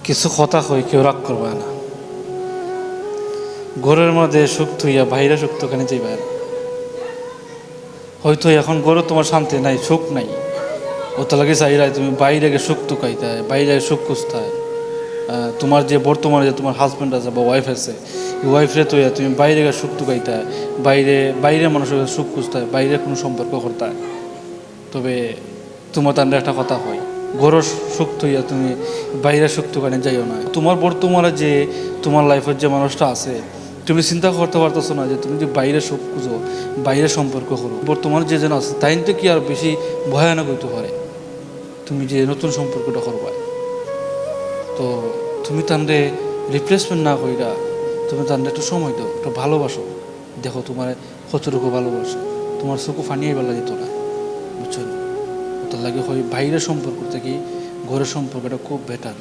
কিছু কথা কই কেউ রাগ করবে না। ঘরের মধ্যে সুখ থইয়া বাইরে সুখ তো কেন যাইবে না। হয়তো এখন ঘরে তোমার শান্তি নাই, সুখ নাই, ওটা লাগে চাইরাই তুমি বাইরে গিয়ে সুখ তো খাইতে, বাইরে সুখ খুঁজতে। তোমার যে বর্তমানে যে তোমার হাজব্যান্ড আছে বা ওয়াইফ আছে, ওয়াইফরে তো তুমি বাইরে গিয়ে সুখ তো খাইতে, বাইরে বাইরে মানুষের সুখ খুঁজতে, বাইরে কোনো সম্পর্ক করতে। তবে তোমার তার একটা কথা হয়, ঘরের সুখ থইয়া তুমি বাইরে সুখ তো কানে যাইও না। তোমার বর্তমানে যে তোমার লাইফের যে মানুষটা আছে, তুমি চিন্তা করতে পারতেছো না যে তুমি যে বাইরে সুখ খুঁজো, বাইরে সম্পর্ক করো। বর্তমানে যে যেন আছে তাই তো কি আর বেশি ভয়ানক হইতে পারে তুমি যে নতুন সম্পর্কটা করবা। তো তুমি তাহলে রিপ্লেসমেন্ট না কইরা তুমি তাহলে একটু সময় দাও, একটু ভালোবাসো। দেখো তোমার কতটুকু ভালোবাসো, তোমার চোখও ফানিয়ে বেলা যেত না, বুঝছো? ওটার লাগে হয় বাইরের সম্পর্ক থেকে ঘরের সম্পর্কটা খুব বেটার।